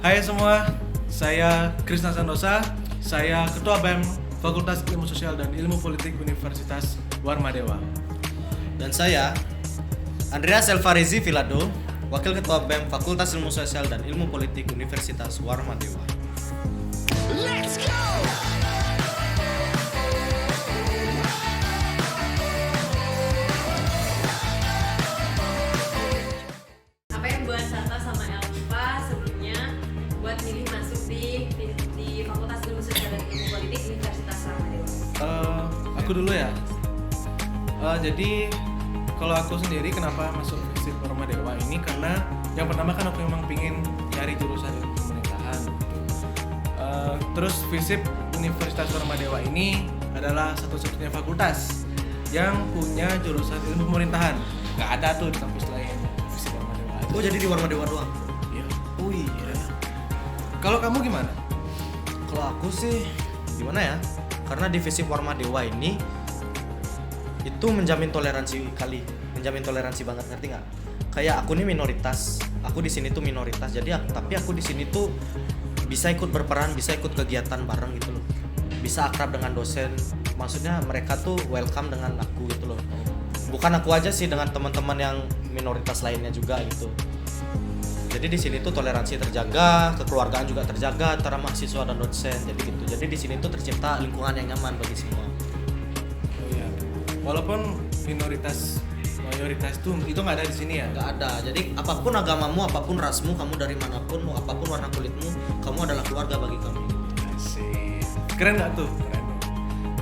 Hai semua, saya Krisna Santosa. Saya Ketua BEM Fakultas Ilmu Sosial dan Ilmu Politik Universitas Warmadewa. Dan saya Andreas Elfarizi Vilado, Wakil Ketua BEM Fakultas Ilmu Sosial dan Ilmu Politik Universitas Warmadewa. Let's go! Apa yang buat Sata sama Elva sebelumnya buat milih masuk di Fakultas Ilmu Sosial dan Ilmu Politik Universitas Warmadewa? Aku dulu ya. Jadi kalau aku sendiri kenapa masuk FISIP Warmadewa ini karena yang pertama kan aku memang pingin cari jurusan ilmu pemerintahan. Terus FISIP Universitas Warmadewa ini adalah satu-satunya fakultas yang punya jurusan ilmu pemerintahan. Gak ada tuh di kampus lain FISIP Warmadewa aja. Oh, jadi di Warmadewa doang? Iya. Oh iya. Kalau kamu gimana? Kalau aku sih gimana ya? Karena di FISIP Warmadewa ini itu menjamin toleransi banget, ngerti nggak? Kayak aku nih minoritas, aku di sini tuh minoritas, jadi tapi aku di sini tuh bisa ikut berperan, bisa ikut kegiatan bareng gitu loh, bisa akrab dengan dosen, maksudnya mereka tuh welcome dengan aku gitu loh. Bukan aku aja sih, dengan teman-teman yang minoritas lainnya juga gitu. Jadi di sini tuh toleransi terjaga, kekeluargaan juga terjaga antara mahasiswa dan dosen, jadi gitu. Jadi di sini tuh tercipta lingkungan yang nyaman bagi semua. Oh iya. Walaupun mayoritas tuh itu nggak ada di sini ya. Nggak ada. Jadi apapun agamamu, apapun rasmu, kamu dari manapun, apapun warna kulitmu, kamu adalah keluarga bagi kami. Asik. Keren nggak tuh? Keren.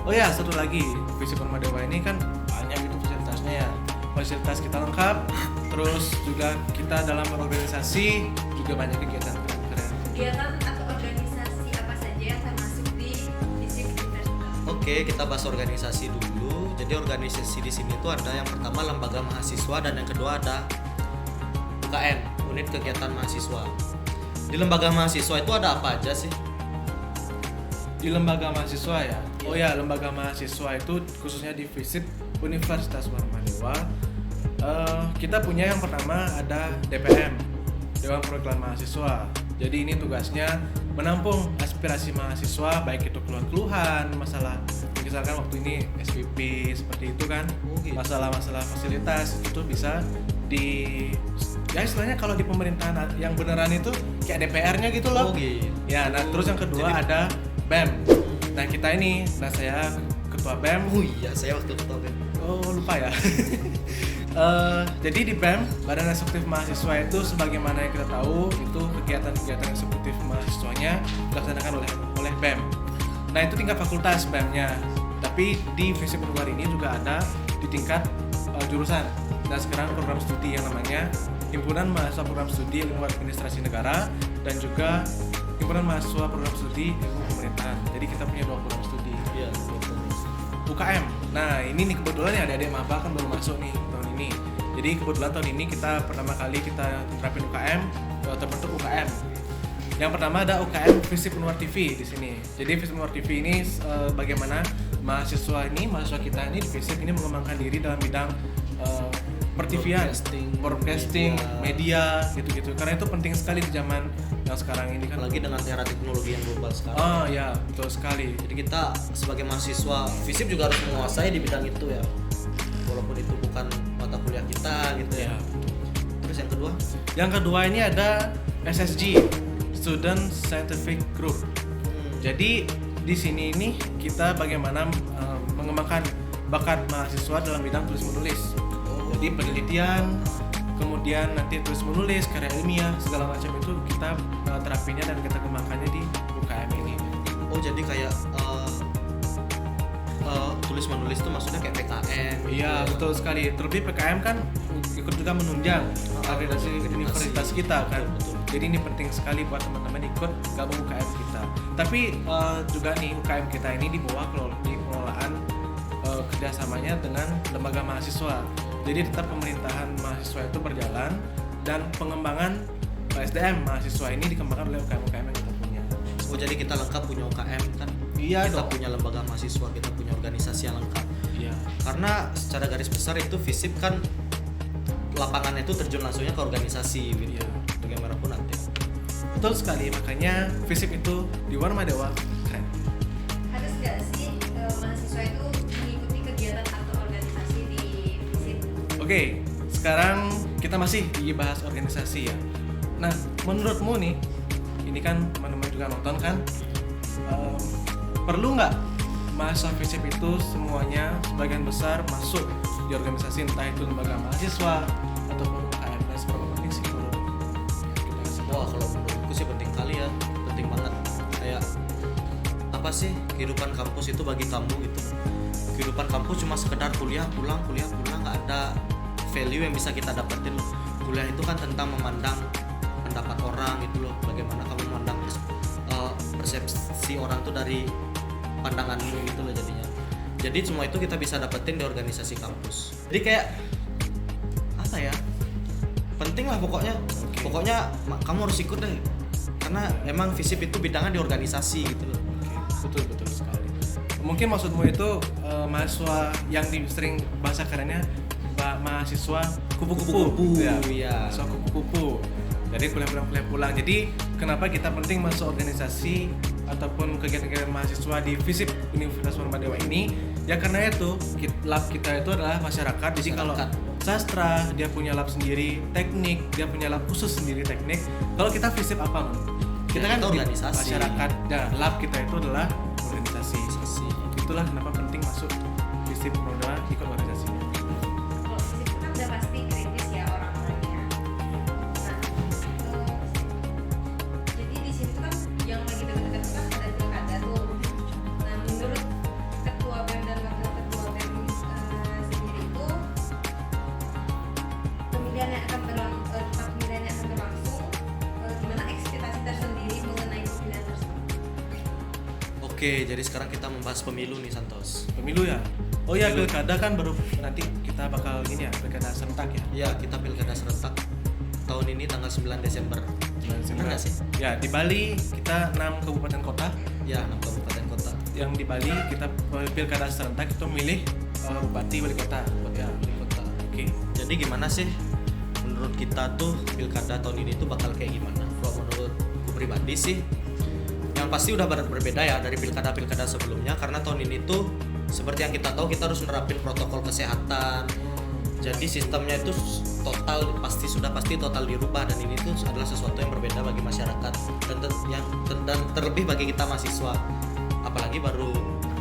Oh ya, satu lagi, FISIP Warmadewa ini kan banyak itu fasilitasnya ya. Fasilitas kita lengkap, terus juga kita dalam organisasi juga banyak kegiatan keren. Kegiatan atau organisasi apa saja yang termasuk di FISIP Universitas? Oke, kita bahas organisasi dulu. Jadi organisasi di sini tuh ada yang pertama lembaga mahasiswa dan yang kedua ada UKM, unit kegiatan mahasiswa. Di lembaga mahasiswa itu ada apa aja sih? Di lembaga mahasiswa ya. Oh ya, lembaga mahasiswa itu khususnya di FISIP Universitas Warmadewa. Kita punya yang pertama ada DPM, Dewan Perwakilan Mahasiswa. Jadi ini tugasnya menampung aspirasi mahasiswa, baik itu keluhan-keluhan, masalah misalkan waktu ini SPP seperti itu kan, masalah-masalah fasilitas itu tuh bisa ya istilahnya kalau di pemerintahan yang beneran itu kayak DPR-nya gitu loh. Oh, gitu. Ya, nah terus yang kedua ada BEM. Nah saya ketua BEM. Oh iya, saya waktu ketua BEM. Oh lupa ya. Jadi di BEM, Badan Eksekutif Mahasiswa itu sebagaimana yang kita tahu itu kegiatan-kegiatan eksekutif mahasiswanya dilaksanakan oleh BEM. Nah itu tingkat fakultas BEM-nya. Tapi di FISIP luar ini juga ada di tingkat jurusan. Dan sekarang program studi yang namanya Himpunan Mahasiswa Program Studi Ilmu Administrasi Negara dan juga Himpunan Mahasiswa Program Studi Ilmu Pemerintahan. Jadi kita punya dua program studi. Iya, betul. UKM. Nah ini nih kebetulan ya adik-adik maba kan baru masuk nih tahun ini. Jadi kebetulan tahun ini kita pertama kali kita terapin UKM, terbentuk UKM. Yang pertama ada UKM FISIP Unwar TV di sini. Jadi FISIP Unwar TV ini bagaimana mahasiswa kita ini di FISIP ini mengembangkan diri dalam bidang pertivian, broadcasting, media gitu-gitu. Karena itu penting sekali di zaman yang sekarang ini kan. Apalagi dengan era teknologi yang global sekarang. Oh ya, betul sekali. Jadi kita sebagai mahasiswa FISIP juga harus menguasai di bidang itu ya, walaupun itu bukan mata kuliah kita gitu ya. Terus yang kedua? Yang kedua ini ada SSG, Student Scientific Group. Jadi di sini ini kita bagaimana mengembangkan bakat mahasiswa dalam bidang tulis menulis. Jadi penelitian, kemudian nanti tulis menulis, karya ilmiah, segala macam itu kita terapinya dan kita kembangkannya di UKM ini. Oh jadi kayak tulis menulis itu maksudnya kayak PKM. Iya betul sekali. Terlebih PKM kan ikut juga menunjang akreditasi universitas kita kan. Betul. Jadi ini penting sekali buat teman-teman ikut gabung UKM kita. Tapi juga nih UKM kita ini di bawah pengelolaan kerjasamanya dengan lembaga mahasiswa. Jadi tetap pemerintahan mahasiswa itu berjalan dan pengembangan SDM mahasiswa ini dikembangkan oleh UKM-UKM yang kita punya. Oh jadi kita lengkap punya UKM kan? Iya Kita dong. punya lembaga mahasiswa, kita punya organisasi yang lengkap. Iya. Karena secara garis besar itu FISIP kan lapangannya itu terjun langsungnya ke organisasi gitu. Iya. Bagaimanapun nanti. Betul sekali, makanya FISIP itu di Warma Dewa keren. Harus nggak sih mahasiswa itu mengikuti kegiatan atau organisasi di FISIP? Oke, sekarang kita masih dibahas organisasi ya. Nah, menurutmu nih, ini kan teman-teman juga nonton kan, perlu nggak mahasiswa FISIP itu semuanya sebagian besar masuk di organisasi, entah itu lembaga mahasiswa ataupun KMS? Berapa penting sih menurut kita? Wah, kalau menurutku sih penting kali ya, penting banget. Kayak apa sih kehidupan kampus itu bagi kamu gitu? Kehidupan kampus cuma sekedar kuliah pulang, nggak ada value yang bisa kita dapetin. Kuliah itu kan tentang memandang pendapat orang gitu loh, bagaimana kamu memandang persepsi orang tuh dari pandanganmu gitu loh jadinya. Jadi semua itu kita bisa dapetin di organisasi kampus. Jadi kayak apa ya? Penting lah pokoknya. Pokoknya kamu harus ikut deh. Karena emang FISIP itu bidangnya di organisasi gitu loh. Oke, betul sekali. Mungkin maksudmu itu mahasiswa yang sering bahasa kerennya mahasiswa kupu-kupu. Ya, Iya. mahasiswa kupu-kupu. Jadi kuliah pulang. Jadi kenapa kita penting masuk organisasi ataupun kegiatan-kegiatan mahasiswa di FISIP Universitas Warma Dewa ini? Ya karena itu lab kita itu adalah masyarakat. Jadi kalau sastra dia punya lab sendiri, teknik dia punya lab khusus sendiri teknik. Kalau kita FISIP apa, Man? Kita kan Kita di organisasi. masyarakat. Ya, lab kita itu adalah organisasi. Itulah kenapa penting masuk FISIP Warma Dewa, ikut organisasinya. Kalau FISIP kan udah pasti kritis ya orang-orangnya. Nah, jadi di sini tuh kan yang lagi deket-deket tuh kan ada pilkada tuh. Nah, menurut ketua BEM dan wakil ketua BEM sendiri itu pemilihan yang akan berlangsung, gimana ekspektasi tersendiri mengenai pemilihan tersebut? Oke, jadi sekarang kita membahas pemilu nih Santos. Pemilu ya. Oh ya, Pemilu. pilkada kan baru nanti kita bakal gini ya, pilkada serentak ya. Ya, kita pilkada serentak tahun ini tanggal 9 Desember. Benar nggak sih? Ya, di Bali kita 6 kabupaten kota. Ya, 6 kabupaten kota. Yang di Bali kita pilkada serentak itu milih bupati, wali kota. Ya, wali kota. Oke. Jadi gimana sih menurut kita tuh pilkada tahun ini tuh bakal kayak gimana? Kalau menurutku pribadi sih yang pasti udah berbeda ya dari pilkada-pilkada sebelumnya, karena tahun ini tuh seperti yang kita tahu kita harus nerapin protokol kesehatan. Jadi sistemnya itu pasti total dirubah, dan ini tuh adalah sesuatu yang berbeda bagi masyarakat dan terlebih bagi kita mahasiswa, apalagi baru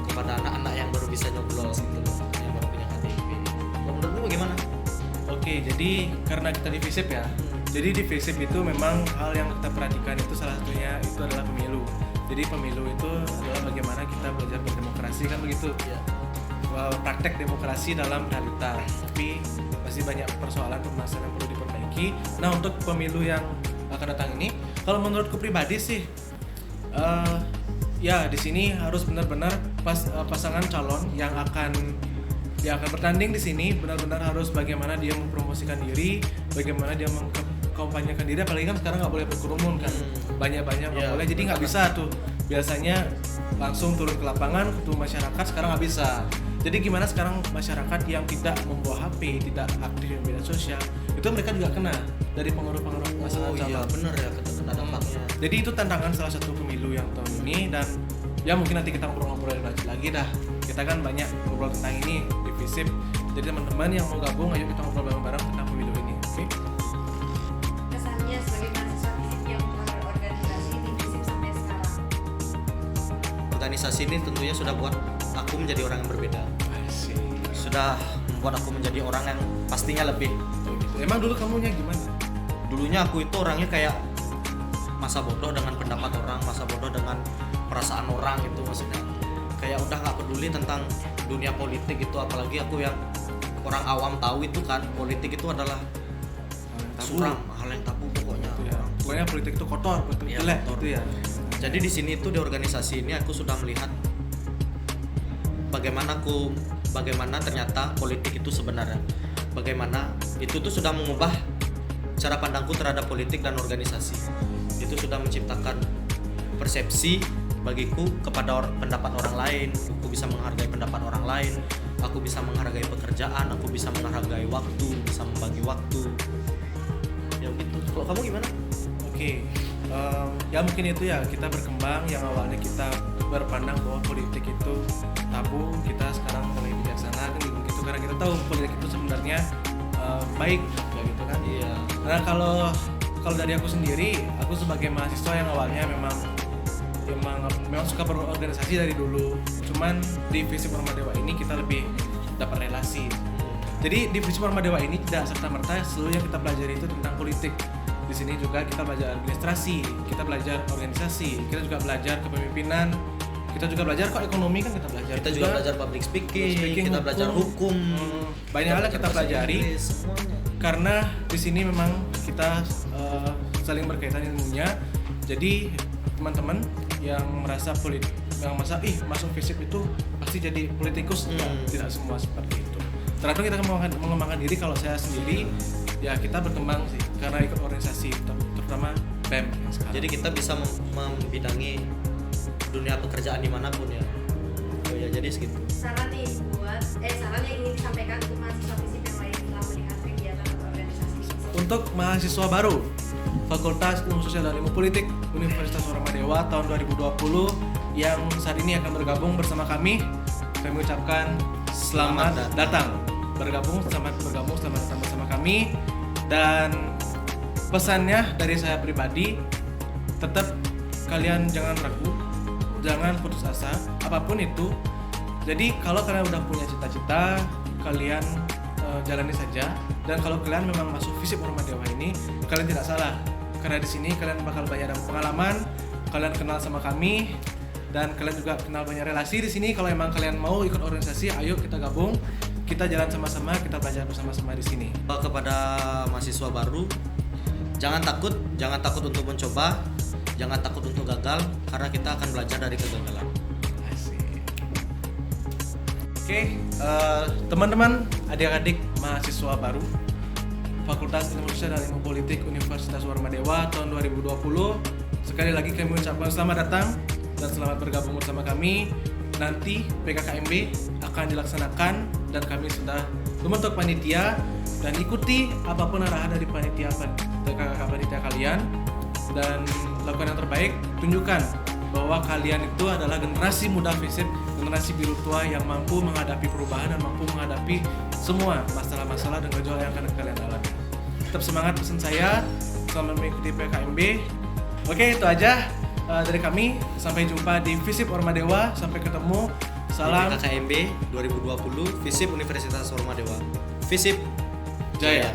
kepada anak-anak yang baru bisa nyoblos gitu loh, yang baru punya KTP. Kalau menurutmu bagaimana? Oke, jadi karena kita di FISIP ya. Jadi di FISIP itu memang hal yang kita perhatikan itu salah satunya itu adalah pemilu. Jadi pemilu itu adalah bagaimana kita belajar berdemokrasi kan begitu. Ya. Praktek demokrasi dalam realita. Tapi masih banyak persoalan permasalahan yang perlu diperbaiki. Nah, untuk pemilu yang akan datang ini, kalau menurutku pribadi sih, ya di sini harus benar-benar pasangan calon yang akan bertanding di sini benar-benar harus bagaimana dia mempromosikan diri, bagaimana dia mengkampanyekan diri. Apalagi kan sekarang nggak boleh berkerumun kan, banyak-banyak nggak Ya, boleh, jadi nggak bisa tuh biasanya langsung turun ke lapangan ketemu masyarakat, sekarang nggak bisa. Jadi gimana sekarang masyarakat yang tidak membawa HP, tidak aktif di media sosial, itu mereka juga kena dari pengaruh-pengaruh pasangan Oh calon. iya benar ya, kena dampaknya. Jadi itu tantangan salah satu pemilu yang tahun ini, dan ya mungkin nanti kita ngobrol-ngobrol lagi dah. Kita kan banyak ngobrol tentang ini di FISIP. Jadi teman-teman yang mau gabung, ayo kita ngobrol bareng-bareng tentang pemilu ini. Oke? Kesannya sebagai mahasiswa FISIP yang telah berorganisasi di FISIP sampai sekarang. Organisasi ini tentunya sudah buat aku menjadi orang yang berbeda. Asik. Sudah membuat aku menjadi orang yang pastinya lebih. Oh, gitu. Emang dulu kamunya gimana? Dulunya aku itu orangnya kayak masa bodoh dengan pendapat orang, masa bodoh dengan perasaan orang itu, maksudnya kayak udah nggak peduli tentang dunia politik itu, apalagi aku yang orang awam tahu itu kan politik itu adalah suram, hal yang tabu pokoknya. Gitu ya. Pokoknya politik itu kotor, politik Iya, jelek kotor. gitu ya. Jadi di sini tuh di organisasi ini aku sudah melihat bagaimana ternyata politik itu sebenarnya. Bagaimana itu tuh sudah mengubah cara pandangku terhadap politik dan organisasi. Itu sudah menciptakan persepsi bagiku kepada pendapat orang lain. Aku bisa menghargai pendapat orang lain. Aku bisa menghargai pekerjaan. Aku bisa menghargai waktu. Bisa membagi waktu. Ya gitu. Kalau kamu gimana? Oke. Ya mungkin itu ya, kita berkembang. Yang awalnya kita berpandang bahwa politik itu tabu, kita sekarang mulai bijaksana kan gitu, karena kita tahu politik itu sebenarnya baik ya gitu kan. Iya. Nah kalau dari aku sendiri, aku sebagai mahasiswa yang awalnya memang suka berorganisasi dari dulu. Cuman di FISIP Formadewa ini kita lebih dapat relasi. Jadi di FISIP Formadewa ini tidak serta-merta seluruh yang kita pelajari itu tentang politik. Di sini juga kita belajar administrasi, kita belajar organisasi, kita juga belajar kepemimpinan, kita juga belajar kok ekonomi kan kita belajar. Kita juga belajar public speaking, kita belajar hukum. Banyak hal yang kita bahasa pelajari. Inggris, semuanya. Karena di sini memang kita saling berkaitan ilmunya. Jadi teman-teman yang merasa masuk FISIP itu pasti jadi politikus, tidak semua seperti itu. Terkadang kita mengembangkan diri. Kalau saya sendiri ya kita berkembang sih karena ikut organisasi, terutama BEM yang sekarang. Jadi kita bisa membidangi dunia pekerjaan dimanapun ya. Oh ya, jadi segitu. Saran nih saran yang ingin disampaikan untuk mahasiswa FISIP yang lain setelah melihat kegiatan atau organisasi FISIP. Untuk mahasiswa baru Fakultas Ilmu Sosial dan Ilmu Politik Universitas Formadewa tahun 2020 yang saat ini akan bergabung bersama kami ucapkan selamat datang. Selamat bergabung bersama kami. Dan pesannya dari saya pribadi, tetap kalian jangan ragu, jangan putus asa apapun itu. Jadi kalau kalian udah punya cita-cita, kalian jalani saja. Dan kalau kalian memang masuk FISIP Formadewa ini, kalian tidak salah. Karena di sini kalian bakal banyak dapat pengalaman, kalian kenal sama kami, dan kalian juga kenal banyak relasi di sini. Kalau emang kalian mau ikut organisasi, ayo kita gabung, kita jalan sama-sama, kita belajar bersama-sama di sini. Kepada mahasiswa baru, jangan takut untuk mencoba, jangan takut untuk gagal, karena kita akan belajar dari kegagalan. Oke, teman-teman, adik-adik mahasiswa baru Fakultas Ilmu Sosial dan Ilmu Politik Universitas Formadewa tahun 2020, sekali lagi kami ucapkan selamat datang dan selamat bergabung bersama kami. Nanti PKKMB akan dilaksanakan dan kami sudah membentuk panitia, dan ikuti apapun arahan dari panitia kalian dan lakukan yang terbaik. Tunjukkan bahwa kalian itu adalah generasi muda FISIP, generasi biru tua yang mampu menghadapi perubahan dan mampu menghadapi semua masalah-masalah dan gejolak yang akan kalian alami. Tetap semangat pesan saya, selamat mengikuti PKMB. Oke, itu aja dari kami. Sampai jumpa di FISIP Formadewa. Sampai ketemu. Salam PKKMB 2020 FISIP Universitas Formadewa. FISIP Jaya.